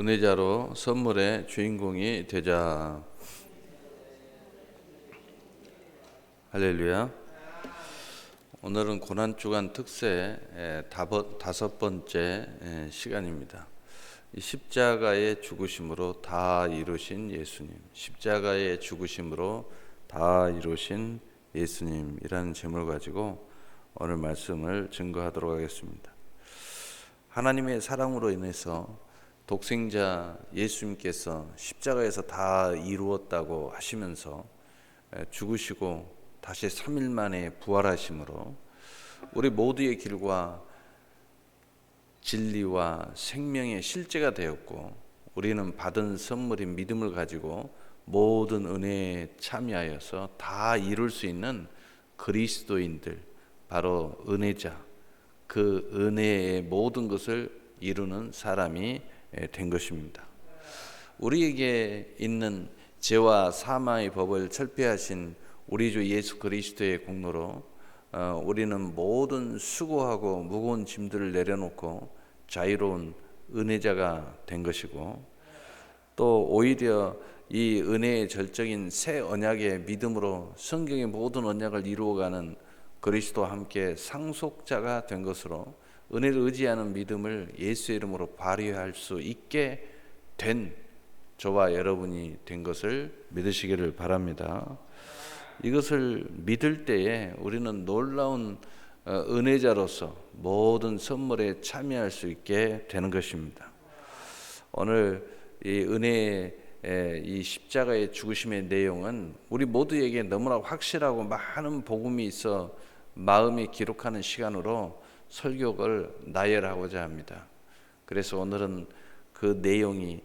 은혜자로 선물의 주인공이 되자. 할렐루야. 오늘은 고난주간 특세 다섯 번째 시간입니다. 십자가의 죽으심으로 다 이루신 예수님, 십자가의 죽으심으로 다 이루신 예수님이라는 제목을 가지고 오늘 말씀을 증거하도록 하겠습니다. 하나님의 사랑으로 인해서 독생자 예수님께서 십자가에서 다 이루었다고 하시면서 죽으시고 다시 3일 만에 부활하심으로 우리 모두의 길과 진리와 생명의 실제가 되었고, 우리는 받은 선물인 믿음을 가지고 모든 은혜에 참여하여서 다 이룰 수 있는 그리스도인들, 바로 은혜자, 그 은혜의 모든 것을 이루는 사람이 된 것입니다. 우리에게 있는 죄와 사망의 법을 철폐하신 우리 주 예수 그리스도의 공로로 우리는 모든 수고하고 무거운 짐들을 내려놓고 자유로운 은혜자가 된 것이고, 또 오히려 이 은혜의 절정인 새 언약의 믿음으로 성경의 모든 언약을 이루어가는 그리스도와 함께 상속자가 된 것으로 은혜를 의지하는 믿음을 예수의 이름으로 발휘할 수 있게 된 저와 여러분이 된 것을 믿으시기를 바랍니다. 이것을 믿을 때에 우리는 놀라운 은혜자로서 모든 선물에 참여할 수 있게 되는 것입니다. 오늘 이 은혜의 이 십자가의 죽으심의 내용은 우리 모두에게 너무나 확실하고 많은 복음이 있어 마음에 기록하는 시간으로 설교를 나열하고자 합니다. 그래서 오늘은 그 내용이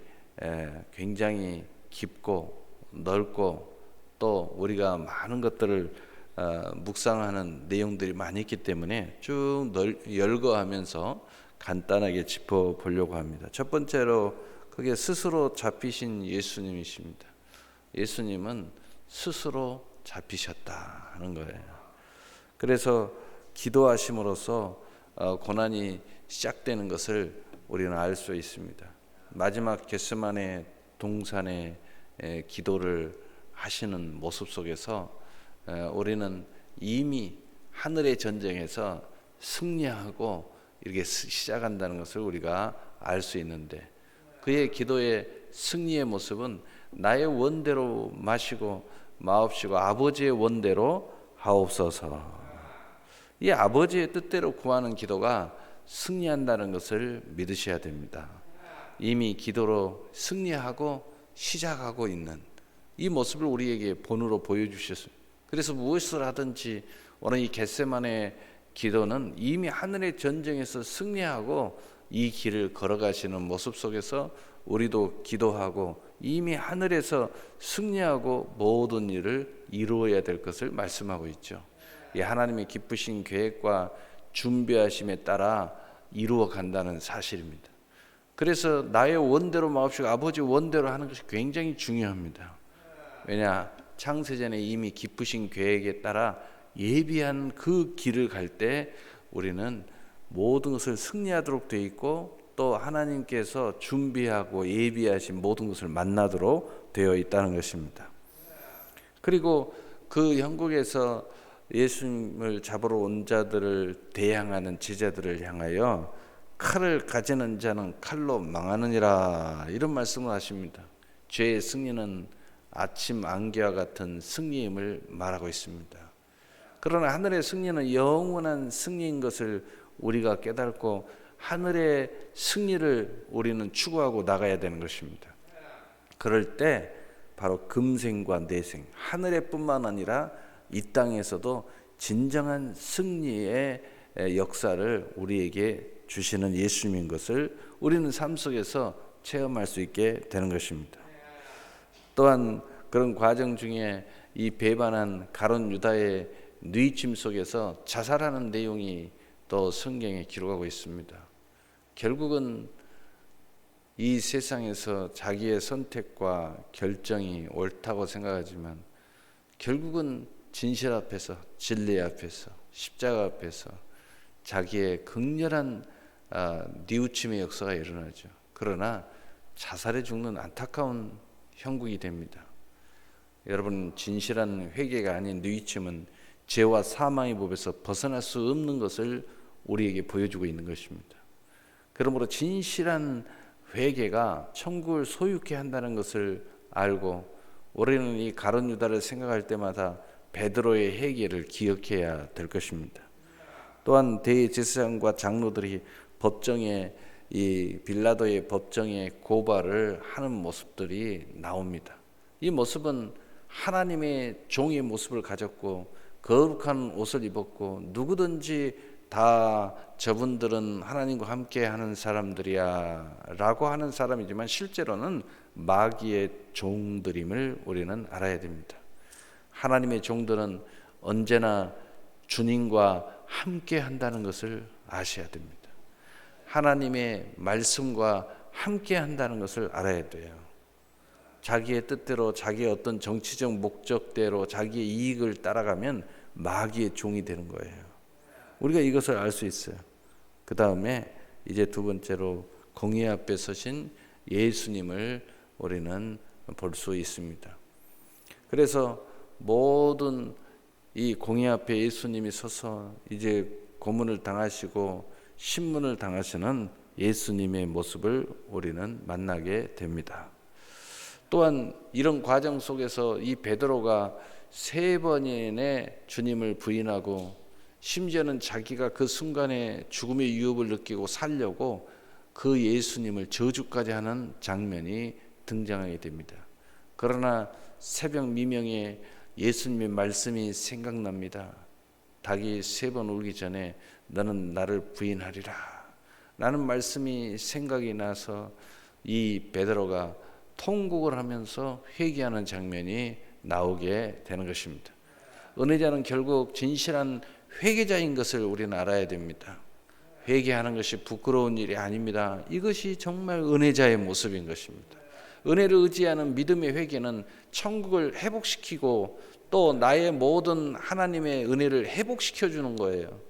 굉장히 깊고 넓고 또 우리가 많은 것들을 묵상하는 내용들이 많이 있기 때문에 쭉 열거하면서 간단하게 짚어보려고 합니다. 첫 번째로 그게 스스로 잡히신 예수님이십니다. 예수님은 스스로 잡히셨다 하는 거예요. 그래서 기도하심으로써 고난이 시작되는 것을 우리는 알 수 있습니다. 마지막 겟세마네 동산의 기도를 하시는 모습 속에서 우리는 이미 하늘의 전쟁에서 승리하고 이렇게 시작한다는 것을 우리가 알 수 있는데, 그의 기도의 승리의 모습은 나의 원대로 마시고 마옵시고 아버지의 원대로 하옵소서. 이 아버지의 뜻대로 구하는 기도가 승리한다는 것을 믿으셔야 됩니다. 이미 기도로 승리하고 시작하고 있는 이 모습을 우리에게 본으로 보여주셨어요. 그래서 무엇을 하든지 오늘 이 겟세마네 기도는 이미 하늘의 전쟁에서 승리하고 이 길을 걸어가시는 모습 속에서 우리도 기도하고 이미 하늘에서 승리하고 모든 일을 이루어야 될 것을 말씀하고 있죠. 이 하나님의 기쁘신 계획과 준비하심에 따라 이루어 간다는 사실입니다. 그래서 나의 원대로 마옵시고 아버지 원대로 하는 것이 굉장히 중요합니다. 왜냐, 창세전에 이미 기쁘신 계획에 따라 예비한 그 길을 갈 때 우리는 모든 것을 승리하도록 되어 있고, 또 하나님께서 준비하고 예비하신 모든 것을 만나도록 되어 있다는 것입니다. 그리고 그 영국에서 예수님을 잡으러 온 자들을 대항하는 제자들을 향하여 칼을 가지는 자는 칼로 망하느니라, 이런 말씀을 하십니다. 죄의 승리는 아침 안개와 같은 승리임을 말하고 있습니다. 그러나 하늘의 승리는 영원한 승리인 것을 우리가 깨닫고 하늘의 승리를 우리는 추구하고 나가야 되는 것입니다. 그럴 때 바로 금생과 내생, 하늘에 뿐만 아니라 이 땅에서도 진정한 승리의 역사를 우리에게 주시는 예수님인 것을 우리는 삶 속에서 체험할 수 있게 되는 것입니다. 또한 그런 과정 중에 이 배반한 가룟 유다의 뉘침 속에서 자살하는 내용이 또 성경에 기록하고 있습니다. 결국은 이 세상에서 자기의 선택과 결정이 옳다고 생각하지만 결국은 진실 앞에서, 진리 앞에서, 십자가 앞에서 자기의 극렬한 뉘우침의 역사가 일어나죠. 그러나 자살해 죽는 안타까운 형국이 됩니다. 여러분, 진실한 회개가 아닌 뉘우침은 죄와 사망의 법에서 벗어날 수 없는 것을 우리에게 보여주고 있는 것입니다. 그러므로 진실한 회개가 천국을 소유케 한다는 것을 알고 우리는 이 가룟 유다를 생각할 때마다 베드로의 회개를 기억해야 될 것입니다. 또한 대제사장과 장로들이 법정에 이 빌라도의 법정에 고발을 하는 모습들이 나옵니다. 이 모습은 하나님의 종의 모습을 가졌고 거룩한 옷을 입었고 누구든지 다 저분들은 하나님과 함께 하는 사람들이야 라고 하는 사람이지만 실제로는 마귀의 종들임을 우리는 알아야 됩니다. 하나님의 종들은 언제나 주님과 함께 한다는 것을 아셔야 됩니다. 하나님의 말씀과 함께 한다는 것을 알아야 돼요. 자기의 뜻대로 자기의 어떤 정치적 목적대로 자기의 이익을 따라가면 마귀의 종이 되는 거예요. 우리가 이것을 알 수 있어요. 그 다음에 이제 두 번째로 공의 앞에 서신 예수님을 우리는 볼 수 있습니다. 그래서 모든 이 공의 앞에 예수님이 서서 이제 고문을 당하시고 신문을 당하시는 예수님의 모습을 우리는 만나게 됩니다. 또한 이런 과정 속에서 이 베드로가 3번이나 주님을 부인하고 심지어는 자기가 그 순간에 죽음의 위협을 느끼고 살려고 그 예수님을 저주까지 하는 장면이 등장하게 됩니다. 그러나 새벽 미명에 예수님의 말씀이 생각납니다. 닭이 3번 울기 전에 너는 나를 부인하리라 라는 말씀이 생각이 나서 이 베드로가 통곡을 하면서 회개하는 장면이 나오게 되는 것입니다. 은혜자는 결국 진실한 회개자인 것을 우리는 알아야 됩니다. 회개하는 것이 부끄러운 일이 아닙니다. 이것이 정말 은혜자의 모습인 것입니다. 은혜를 의지하는 믿음의 회개는 천국을 회복시키고 또 나의 모든 하나님의 은혜를 회복시켜 주는 거예요.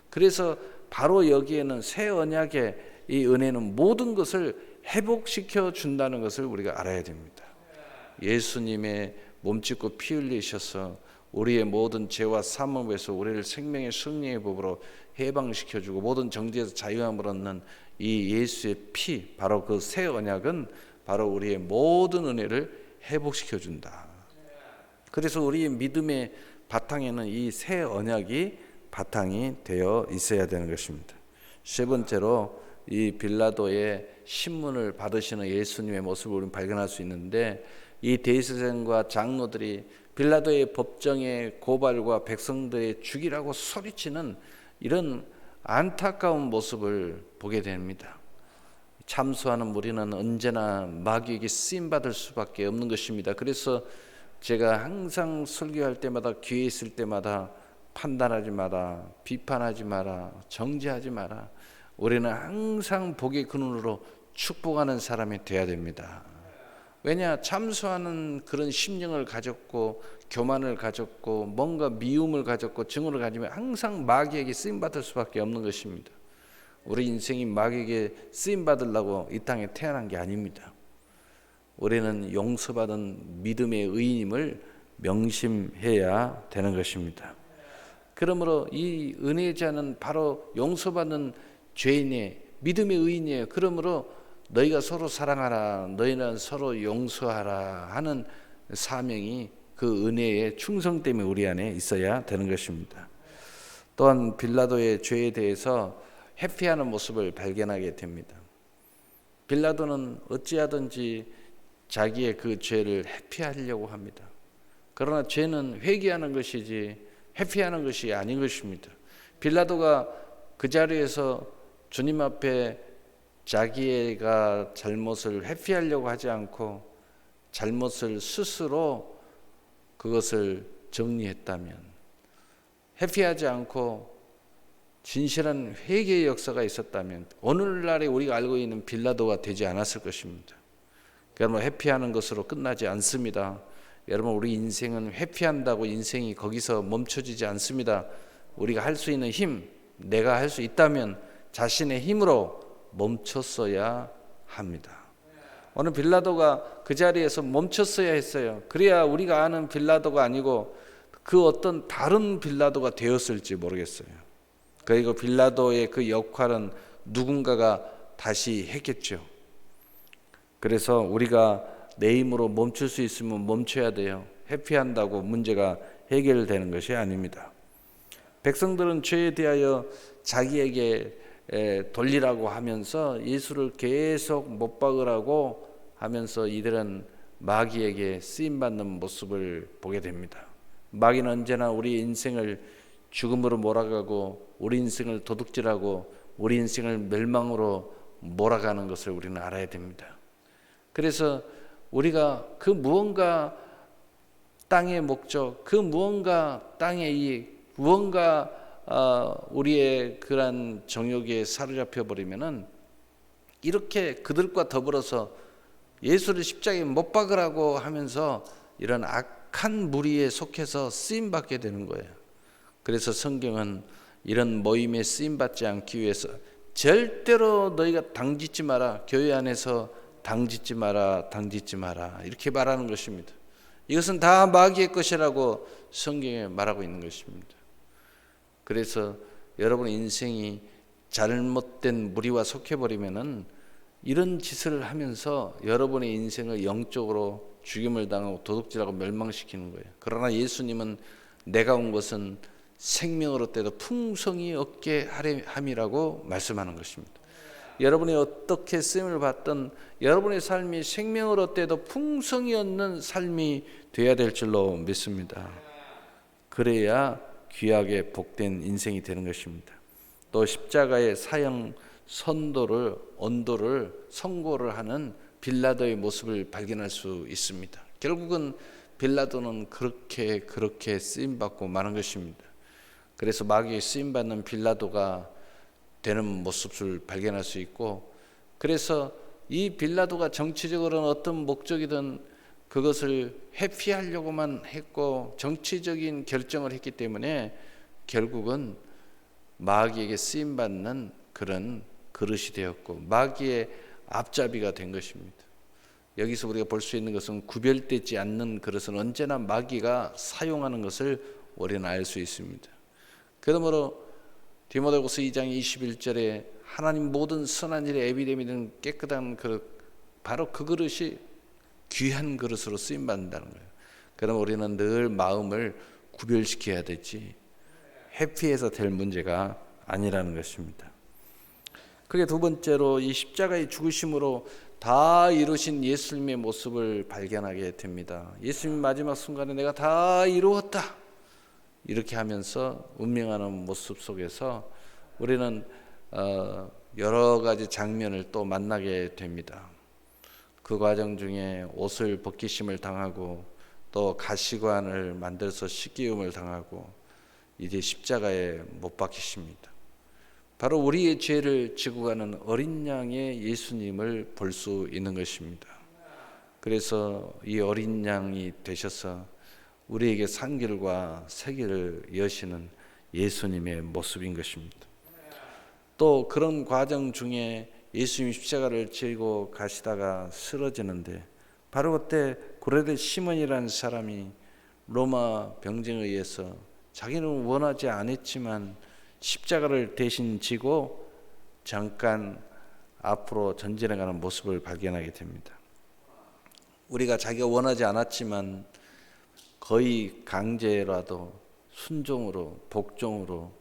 그래서 바로 여기에는 새 언약의 이 은혜는 모든 것을 회복시켜 준다는 것을 우리가 알아야 됩니다. 예수님의 몸짓고 피 흘리셔서 우리의 모든 죄와 사망에서 우리를 생명의 승리의 법으로 해방시켜주고 모든 정죄에서 자유함을 얻는 이 예수의 피, 바로 그 새 언약은 바로 우리의 모든 은혜를 회복시켜준다. 그래서 우리의 믿음의 바탕에는 이 새 언약이 바탕이 되어 있어야 되는 것입니다. 세 번째로 이 빌라도의 신문을 받으시는 예수님의 모습을 우리는 발견할 수 있는데, 이 대제사장과 장로들이 빌라도의 법정의 고발과 백성들의 죽이라고 소리치는 이런 안타까운 모습을 보게 됩니다. 참수하는 무리는 언제나 마귀에게 쓰임받을 수밖에 없는 것입니다. 그래서 제가 항상 설교할 때마다 기회 있을 때마다 판단하지 마라, 비판하지 마라, 정죄하지 마라. 우리는 항상 복의 근원으로 축복하는 사람이 되어야 됩니다. 왜냐, 참수하는 그런 심령을 가졌고 교만을 가졌고 뭔가 미움을 가졌고 증오를 가지면 항상 마귀에게 쓰임받을 수밖에 없는 것입니다. 우리 인생이 마귀에게 쓰임받으려고 이 땅에 태어난 게 아닙니다. 우리는 용서받은 믿음의 의인임을 명심해야 되는 것입니다. 그러므로 이 은혜자는 바로 용서받는 죄인의 믿음의 의인이에요. 그러므로 너희가 서로 사랑하라, 너희는 서로 용서하라 하는 사명이 그 은혜의 충성 때문에 우리 안에 있어야 되는 것입니다. 또한 빌라도의 죄에 대해서 회피하는 모습을 발견하게 됩니다. 빌라도는 어찌하든지 자기의 그 죄를 회피하려고 합니다. 그러나 죄는 회개하는 것이지 회피하는 것이 아닌 것입니다. 빌라도가 그 자리에서 주님 앞에 자기가 잘못을 회피하려고 하지 않고 잘못을 스스로 그것을 정리했다면, 회피하지 않고 진실한 회개의 역사가 있었다면 오늘날에 우리가 알고 있는 빌라도가 되지 않았을 것입니다. 여러분, 회피하는 것으로 끝나지 않습니다. 여러분, 우리 인생은 회피한다고 인생이 거기서 멈춰지지 않습니다. 우리가 할 수 있는 힘, 내가 할 수 있다면 자신의 힘으로 멈췄어야 합니다. 오늘 빌라도가 그 자리에서 멈췄어야 했어요. 그래야 우리가 아는 빌라도가 아니고 그 어떤 다른 빌라도가 되었을지 모르겠어요. 그리고 빌라도의 그 역할은 누군가가 다시 했겠죠. 그래서 우리가 내 힘으로 멈출 수 있으면 멈춰야 돼요. 회피한다고 문제가 해결되는 것이 아닙니다. 백성들은 죄에 대하여 자기에게 돌리라고 하면서 예수를 계속 못 박으라고 하면서 이들은 마귀에게 쓰임받는 모습을 보게 됩니다. 마귀는 언제나 우리 인생을 죽음으로 몰아가고 우리 인생을 도둑질하고 우리 인생을 멸망으로 몰아가는 것을 우리는 알아야 됩니다. 그래서 우리가 그 무언가 땅의 목적, 그 무언가 땅의 이익, 무언가 우리의 그러한 정욕에 사로잡혀 버리면은 이렇게 그들과 더불어서 예수를 십자가에 못 박으라고 하면서 이런 악한 무리에 속해서 쓰임 받게 되는 거예요. 그래서 성경은 이런 모임에 쓰임 받지 않기 위해서 절대로 너희가 당짓지 마라. 교회 안에서 당짓지 마라. 당짓지 마라. 이렇게 말하는 것입니다. 이것은 다 마귀의 것이라고 성경에 말하고 있는 것입니다. 그래서 여러분의 인생이 잘못된 무리와 속해버리면은 이런 짓을 하면서 여러분의 인생을 영적으로 죽임을 당하고 도둑질하고 멸망시키는 거예요. 그러나 예수님은 내가 온 것은 생명을 얻되 풍성히 얻게 함이라고 말씀하는 것입니다. 여러분이 어떻게 쓰임을 받든 여러분의 삶이 생명을 얻되 풍성히 얻는 삶이 되어야 될 줄로 믿습니다. 그래야 귀하게 복된 인생이 되는 것입니다. 또 십자가의 사형 언도를 선고를 하는 빌라도의 모습을 발견할 수 있습니다. 결국은 빌라도는 그렇게 쓰임받고 마는 것입니다. 그래서 마귀에 쓰임받는 빌라도가 되는 모습을 발견할 수 있고, 그래서 이 빌라도가 정치적으로는 어떤 목적이든 그것을 회피하려고만 했고 정치적인 결정을 했기 때문에 결국은 마귀에게 쓰임받는 그런 그릇이 되었고 마귀의 앞잡이가 된 것입니다. 여기서 우리가 볼 수 있는 것은 구별되지 않는 그릇은 언제나 마귀가 사용하는 것을 우리는 알 수 있습니다. 그러므로 디모데후서 2장 21절에 하나님 모든 선한 일에 에비데미는 깨끗한 그릇, 바로 그 그릇이 귀한 그릇으로 쓰임받는다는 거예요. 그럼 우리는 늘 마음을 구별시켜야 되지 회피해서 될 문제가 아니라는 것입니다. 그게 두 번째로 이 십자가의 죽으심으로 다 이루신 예수님의 모습을 발견하게 됩니다. 예수님 마지막 순간에 내가 다 이루었다 이렇게 하면서 운명하는 모습 속에서 우리는 여러 가지 장면을 또 만나게 됩니다. 그 과정 중에 옷을 벗기심을 당하고 또 가시관을 만들어서 식기움을 당하고 이제 십자가에 못 박히십니다. 바로 우리의 죄를 지고 가는 어린 양의 예수님을 볼 수 있는 것입니다. 그래서 이 어린 양이 되셔서 우리에게 산길과 새길을 여시는 예수님의 모습인 것입니다. 또 그런 과정 중에 예수님이 십자가를 지고 가시다가 쓰러지는데 바로 그때 고레대 시몬이라는 사람이 로마 병정에 의해서 자기는 원하지 않았지만 십자가를 대신 지고 잠깐 앞으로 전진해가는 모습을 발견하게 됩니다. 우리가 자기가 원하지 않았지만 거의 강제라도 순종으로 복종으로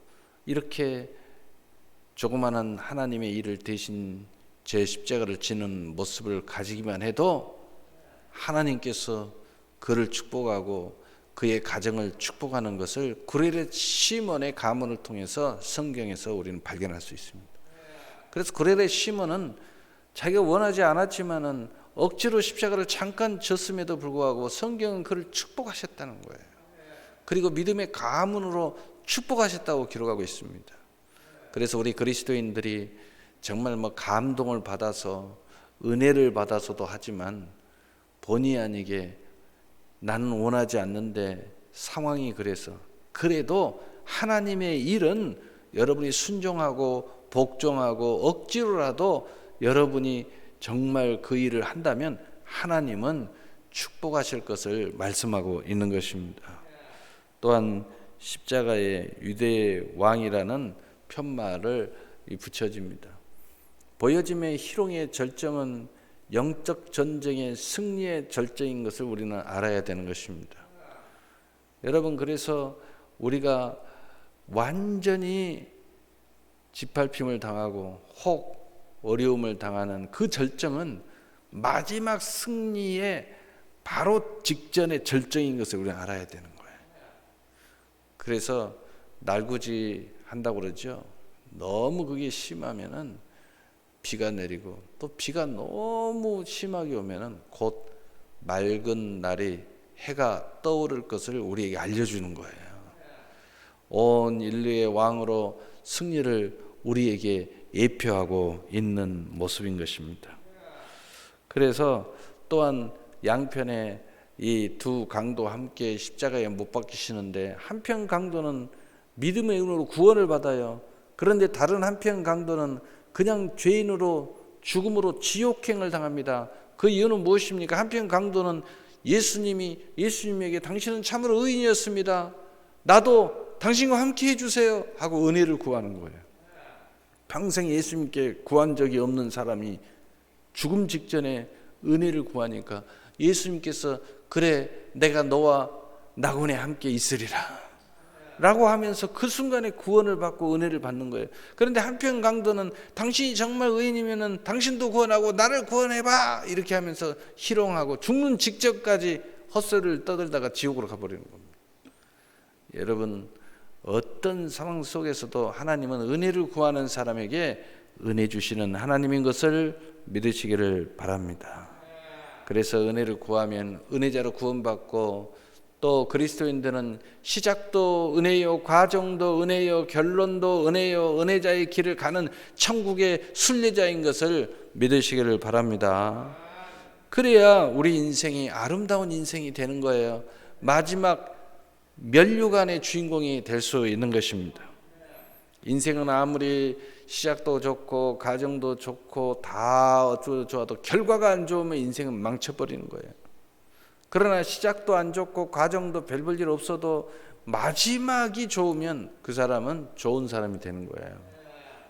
이렇게 조그마한 하나님의 일을 대신 제 십자가를 지는 모습을 가지기만 해도 하나님께서 그를 축복하고 그의 가정을 축복하는 것을 고레대 시몬의 가문을 통해서 성경에서 우리는 발견할 수 있습니다. 그래서 고레대 시몬은 자기가 원하지 않았지만은 억지로 십자가를 잠깐 졌음에도 불구하고 성경은 그를 축복하셨다는 거예요. 그리고 믿음의 가문으로 축복하셨다고 기록하고 있습니다. 그래서 우리 그리스도인들이 정말 감동을 받아서 은혜를 받아서도 하지만 본의 아니게 나는 원하지 않는데 상황이 그래도 하나님의 일은 여러분이 순종하고 복종하고 억지로라도 여러분이 정말 그 일을 한다면 하나님은 축복하실 것을 말씀하고 있는 것입니다. 또한 십자가에 유대의 왕이라는 편말을 붙여집니다. 보여짐의 희롱의 절정은 영적 전쟁의 승리의 절정인 것을 우리는 알아야 되는 것입니다. 여러분, 그래서 우리가 완전히 짓밟힘을 당하고 혹 어려움을 당하는 그 절정은 마지막 승리의 바로 직전의 절정인 것을 우리는 알아야 되는 거예요. 그래서 날구지 한다고 그러죠. 너무 그게 심하면은 비가 내리고, 또 비가 너무 심하게 오면은 곧 맑은 날이 해가 떠오를 것을 우리에게 알려주는 거예요. 온 인류의 왕으로 승리를 우리에게 예표하고 있는 모습인 것입니다. 그래서 또한 양편에 이 두 강도 함께 십자가에 못 박히시는데, 한편 강도는 믿음의 은혜로 구원을 받아요. 그런데 다른 한편 강도는 그냥 죄인으로 죽음으로 지옥행을 당합니다. 그 이유는 무엇입니까? 한편 강도는 예수님에게 당신은 참으로 의인이었습니다, 나도 당신과 함께 해주세요 하고 은혜를 구하는 거예요. 평생 예수님께 구한 적이 없는 사람이 죽음 직전에 은혜를 구하니까 예수님께서 그래 내가 너와 낙원에 함께 있으리라 라고 하면서 그 순간에 구원을 받고 은혜를 받는 거예요. 그런데 한편 강도는 당신이 정말 의인이면 당신도 구원하고 나를 구원해봐 이렇게 하면서 희롱하고 죽는 직전까지 헛소리를 떠들다가 지옥으로 가버리는 겁니다. 여러분, 어떤 상황 속에서도 하나님은 은혜를 구하는 사람에게 은혜 주시는 하나님인 것을 믿으시기를 바랍니다. 그래서 은혜를 구하면 은혜자로 구원받고, 또 그리스도인들은 시작도 은혜요, 과정도 은혜요, 결론도 은혜요, 은혜자의 길을 가는 천국의 순례자인 것을 믿으시기를 바랍니다. 그래야 우리 인생이 아름다운 인생이 되는 거예요. 마지막 면류관의 주인공이 될 수 있는 것입니다. 인생은 아무리 시작도 좋고 과정도 좋고 다 어쩌고 좋아도 결과가 안 좋으면 인생은 망쳐버리는 거예요. 그러나 시작도 안 좋고 과정도 별 볼 일 없어도 마지막이 좋으면 그 사람은 좋은 사람이 되는 거예요.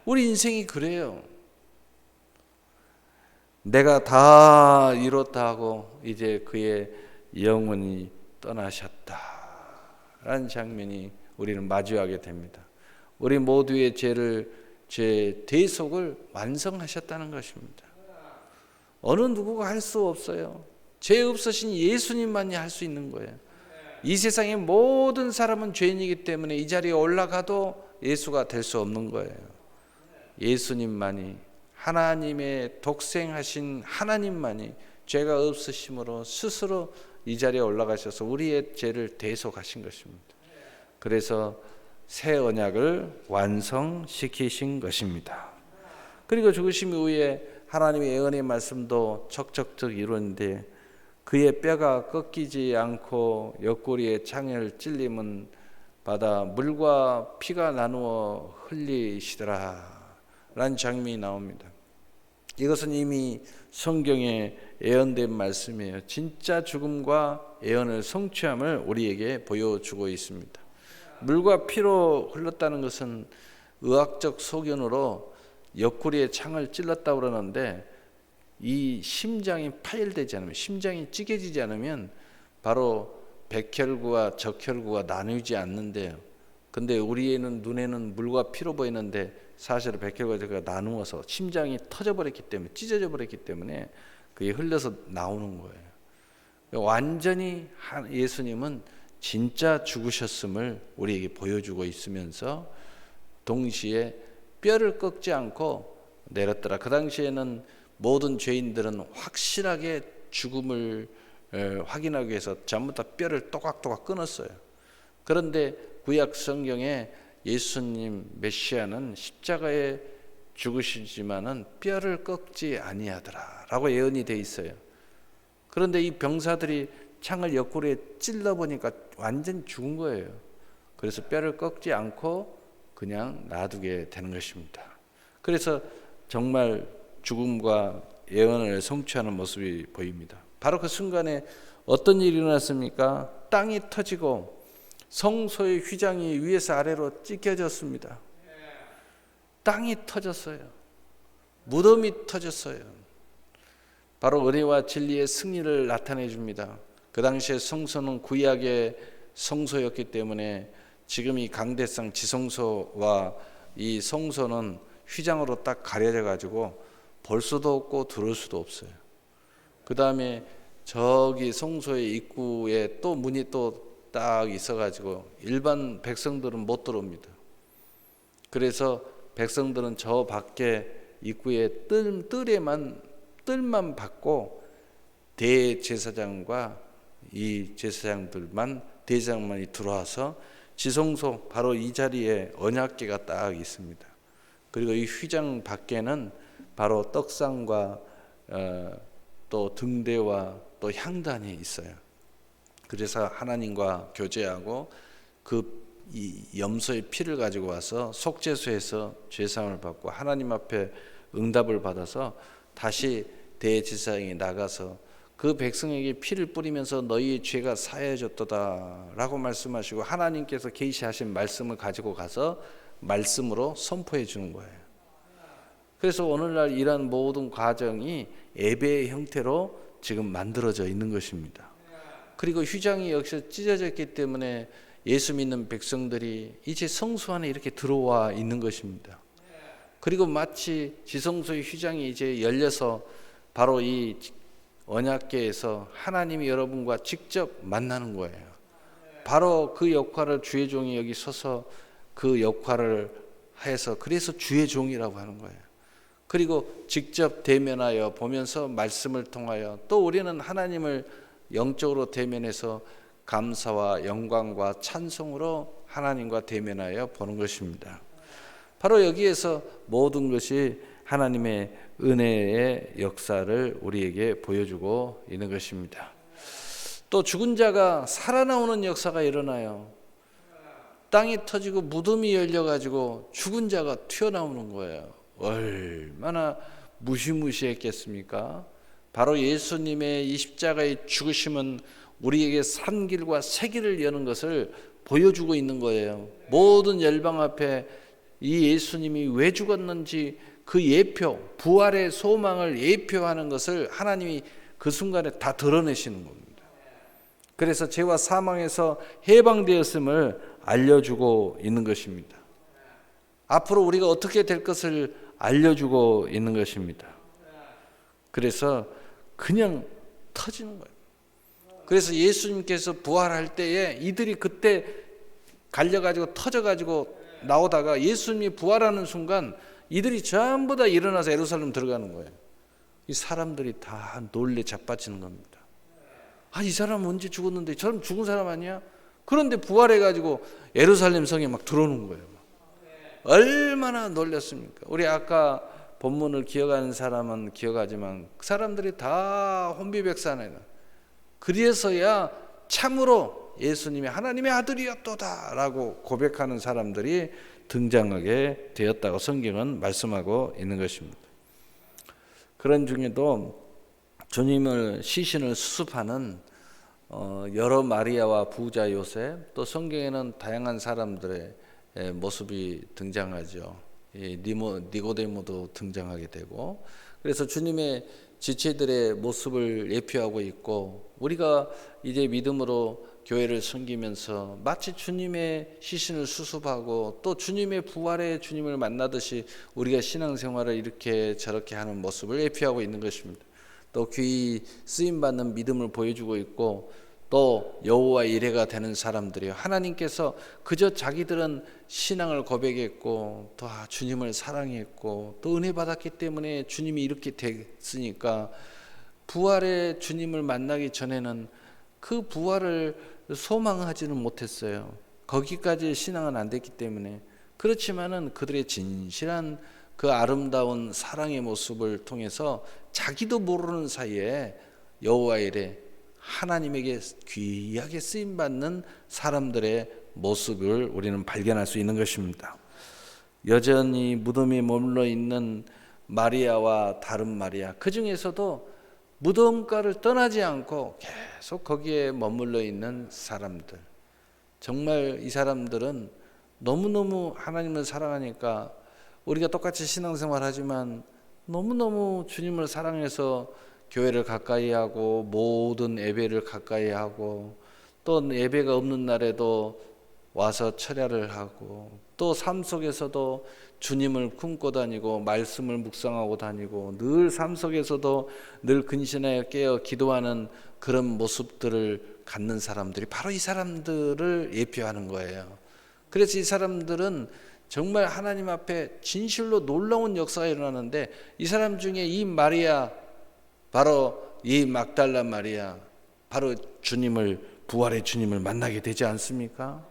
우리 인생이 그래요. 내가 다 이뤘다 하고 이제 그의 영혼이 떠나셨다 라는 장면이 우리는 마주하게 됩니다. 우리 모두의 죄 대속을 완성하셨다는 것입니다. 어느 누구가 할 수 없어요. 죄 없으신 예수님만이 할 수 있는 거예요. 이 세상의 모든 사람은 죄인이기 때문에 이 자리에 올라가도 예수가 될 수 없는 거예요. 예수님만이, 하나님의 독생하신 하나님만이 죄가 없으심으로 스스로 이 자리에 올라가셔서 우리의 죄를 대속하신 것입니다. 그래서 새 언약을 완성시키신 것입니다. 그리고 죽으심 이후에 하나님의 예언의 말씀도 척척척 이루는데, 그의 뼈가 꺾이지 않고 옆구리에 창을 찔림은 받아 물과 피가 나누어 흘리시더라 라는 장면이 나옵니다. 이것은 이미 성경에 예언된 말씀이에요. 진짜 죽음과 예언을 성취함을 우리에게 보여주고 있습니다. 물과 피로 흘렀다는 것은 의학적 소견으로 옆구리에 창을 찔렀다고 그러는데, 이 심장이 파열되지 않으면, 심장이 찌개지지 않으면 바로 백혈구와 적혈구가 나누지 않는데요. 근데 우리의 눈에는 물과 피로 보이는데 사실은 백혈구와 적혈구가 나누어서 심장이 터져버렸기 때문에, 찢어져 버렸기 때문에 그게 흘려서 나오는 거예요. 완전히 예수님은 진짜 죽으셨음을 우리에게 보여주고 있으면서 동시에 뼈를 꺾지 않고 내렸더라. 그 당시에는 모든 죄인들은 확실하게 죽음을 확인하기 위해서 전부 다 뼈를 또각또각 끊었어요. 그런데 구약 성경에 예수님 메시아는 십자가에 죽으시지만은 뼈를 꺾지 아니하더라라고 예언이 돼 있어요. 그런데 이 병사들이 창을 옆구리에 찔러 보니까 완전 죽은 거예요. 그래서 뼈를 꺾지 않고 그냥 놔두게 되는 것입니다. 그래서 정말 죽음과 예언을 성취하는 모습이 보입니다. 바로 그 순간에 어떤 일이 일어났습니까? 땅이 터지고 성소의 휘장이 위에서 아래로 찢겨졌습니다. 땅이 터졌어요. 무덤이 터졌어요. 바로 은혜와 진리의 승리를 나타내 줍니다. 그 당시에 성소는 구약의 성소였기 때문에 지금 이 강대상 지성소와 이 성소는 휘장으로 딱 가려져 가지고 볼 수도 없고 들을 수도 없어요. 그 다음에 저기 성소의 입구에 또 문이 또 딱 있어가지고 일반 백성들은 못 들어옵니다. 그래서 백성들은 저 밖에 입구에 뜰만 받고 대제사장과 이 대제사장만이 들어와서 지성소 바로 이 자리에 언약궤가 딱 있습니다. 그리고 이 휘장 밖에는 바로 떡상과 또 등대와 또 향단이 있어요. 그래서 하나님과 교제하고 그 이 염소의 피를 가지고 와서 속죄소에서 죄사함을 받고 하나님 앞에 응답을 받아서 다시 대제사장이 나가서 그 백성에게 피를 뿌리면서 너희의 죄가 사해졌도다 라고 말씀하시고 하나님께서 계시하신 말씀을 가지고 가서 말씀으로 선포해 주는 거예요. 그래서 오늘날 이러한 모든 과정이 예배의 형태로 지금 만들어져 있는 것입니다. 그리고 휘장이 여기서 찢어졌기 때문에 예수 믿는 백성들이 이제 성소 안에 이렇게 들어와 있는 것입니다. 그리고 마치 지성소의 휘장이 이제 열려서 바로 이 언약궤에서 하나님이 여러분과 직접 만나는 거예요. 바로 그 역할을 주의 종이 여기 서서 그 역할을 해서 그래서 주의 종이라고 하는 거예요. 그리고 직접 대면하여 보면서 말씀을 통하여 또 우리는 하나님을 영적으로 대면해서 감사와 영광과 찬송으로 하나님과 대면하여 보는 것입니다. 바로 여기에서 모든 것이 하나님의 은혜의 역사를 우리에게 보여주고 있는 것입니다. 또 죽은 자가 살아나오는 역사가 일어나요. 땅이 터지고 무덤이 열려가지고 죽은 자가 튀어나오는 거예요. 얼마나 무시무시했겠습니까? 바로 예수님의 이 십자가의 죽으심은 우리에게 산 길과 새 길을 여는 것을 보여주고 있는 거예요. 모든 열방 앞에 이 예수님이 왜 죽었는지 그 예표, 부활의 소망을 예표하는 것을 하나님이 그 순간에 다 드러내시는 겁니다. 그래서 죄와 사망에서 해방되었음을 알려주고 있는 것입니다. 앞으로 우리가 어떻게 될 것을 알려주고 있는 것입니다. 그래서 그냥 터지는 거예요. 그래서 예수님께서 부활할 때에 이들이 그때 갈려가지고 터져가지고 나오다가 예수님이 부활하는 순간 이들이 전부 다 일어나서 예루살렘 들어가는 거예요. 이 사람들이 다 놀래 자빠지는 겁니다. 아, 이 사람 언제 죽었는데 저런 죽은 사람 아니야? 그런데 부활해가지고 예루살렘 성에 막 들어오는 거예요. 얼마나 놀랐습니까? 우리 아까 본문을 기억하는 사람은 기억하지만 그 사람들이 다 혼비백산해요. 그래서야 참으로 예수님이 하나님의 아들이었도다 라고 고백하는 사람들이 등장하게 되었다고 성경은 말씀하고 있는 것입니다. 그런 중에도 주님을 시신을 수습하는 여러 마리아와 부자 요셉, 또 성경에는 다양한 사람들의 모습이 등장하죠. 니고데모도 등장하게 되고, 그래서 주님의 지체들의 모습을 예표하고 있고, 우리가 이제 믿음으로 교회를 섬기면서 마치 주님의 시신을 수습하고 또 주님의 부활의 주님을 만나듯이 우리가 신앙생활을 이렇게 저렇게 하는 모습을 예표하고 있는 것입니다. 또 귀히 쓰임받는 믿음을 보여주고 있고, 또 여호와 이레가 되는 사람들이요, 하나님께서 그저 자기들은 신앙을 고백했고 또 주님을 사랑했고 또 은혜 받았기 때문에 주님이 이렇게 됐으니까 부활의 주님을 만나기 전에는 그 부활을 소망하지는 못했어요. 거기까지 신앙은 안 됐기 때문에. 그렇지만은 그들의 진실한 그 아름다운 사랑의 모습을 통해서 자기도 모르는 사이에 여호와 이레, 하나님에게 귀하게 쓰임받는 사람들의 모습을 우리는 발견할 수 있는 것입니다. 여전히 무덤에 머물러 있는 마리아와 다른 마리아, 그 중에서도 무덤가를 떠나지 않고 계속 거기에 머물러 있는 사람들, 정말 이 사람들은 너무너무 하나님을 사랑하니까 우리가 똑같이 신앙생활 하지만 너무너무 주님을 사랑해서 교회를 가까이 하고 모든 예배를 가까이 하고 또 예배가 없는 날에도 와서 철야를 하고 또 삶 속에서도 주님을 품고 다니고 말씀을 묵상하고 다니고 늘 삶 속에서도 늘 근신하여 깨어 기도하는 그런 모습들을 갖는 사람들이 바로 이 사람들을 예표하는 거예요. 그래서 이 사람들은 정말 하나님 앞에 진실로 놀라운 역사가 일어나는데, 이 사람 중에 이 마리아, 바로 이 막달라 마리아, 바로 주님을, 부활의 주님을 만나게 되지 않습니까?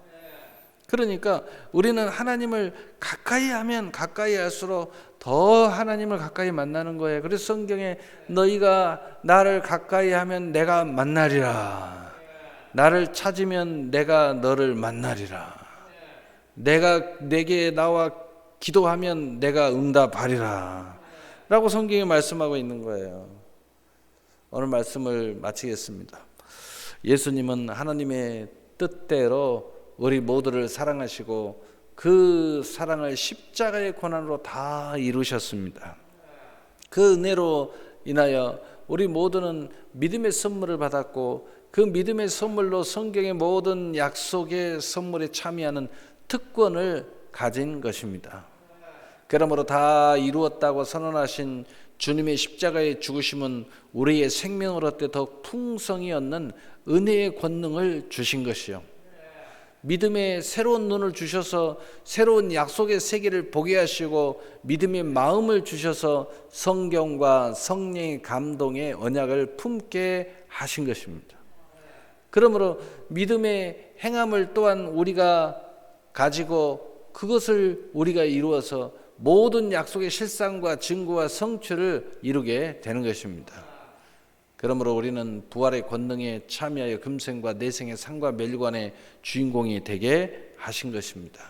그러니까 우리는 하나님을 가까이 하면 가까이 할수록 더 하나님을 가까이 만나는 거예요. 그래서 성경에 너희가 나를 가까이 하면 내가 만나리라, 나를 찾으면 내가 너를 만나리라, 내가 내게 나와 기도하면 내가 응답하리라 라고 성경이 말씀하고 있는 거예요. 오늘 말씀을 마치겠습니다. 예수님은 하나님의 뜻대로 우리 모두를 사랑하시고 그 사랑을 십자가의 고난으로 다 이루셨습니다. 그 은혜로 인하여 우리 모두는 믿음의 선물을 받았고 그 믿음의 선물로 성경의 모든 약속의 선물에 참여하는 특권을 가진 것입니다. 그러므로 다 이루었다고 선언하신 주님의 십자가의 죽으심은 우리의 생명을 얻되 더욱 풍성히 얻는 은혜의 권능을 주신 것이요, 믿음의 새로운 눈을 주셔서 새로운 약속의 세계를 보게 하시고 믿음의 마음을 주셔서 성경과 성령의 감동의 언약을 품게 하신 것입니다. 그러므로 믿음의 행함을 또한 우리가 가지고 그것을 우리가 이루어서 모든 약속의 실상과 증거와 성취를 이루게 되는 것입니다. 그러므로 우리는 부활의 권능에 참여하여 금생과 내생의 상과 멸관의 주인공이 되게 하신 것입니다.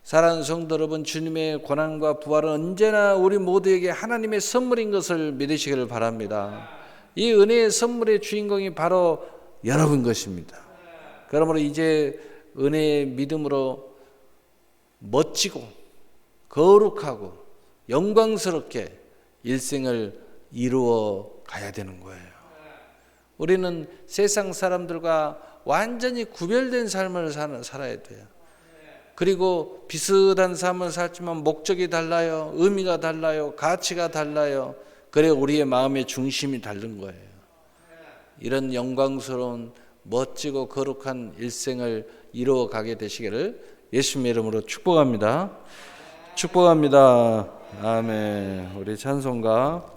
사랑하는 성도 여러분, 주님의 고난과 부활은 언제나 우리 모두에게 하나님의 선물인 것을 믿으시기를 바랍니다. 이 은혜의 선물의 주인공이 바로 여러분 것입니다. 그러므로 이제 은혜의 믿음으로 멋지고 거룩하고 영광스럽게 일생을 이루어 가야 되는 거예요. 우리는 세상 사람들과 완전히 구별된 삶을 살아야 돼요. 그리고 비슷한 삶을 살지만 목적이 달라요, 의미가 달라요, 가치가 달라요. 그래 우리의 마음의 중심이 다른 거예요. 이런 영광스러운 멋지고 거룩한 일생을 이루어 가게 되시기를 예수님의 이름으로 축복합니다. 축복합니다. 아멘. 우리 찬송가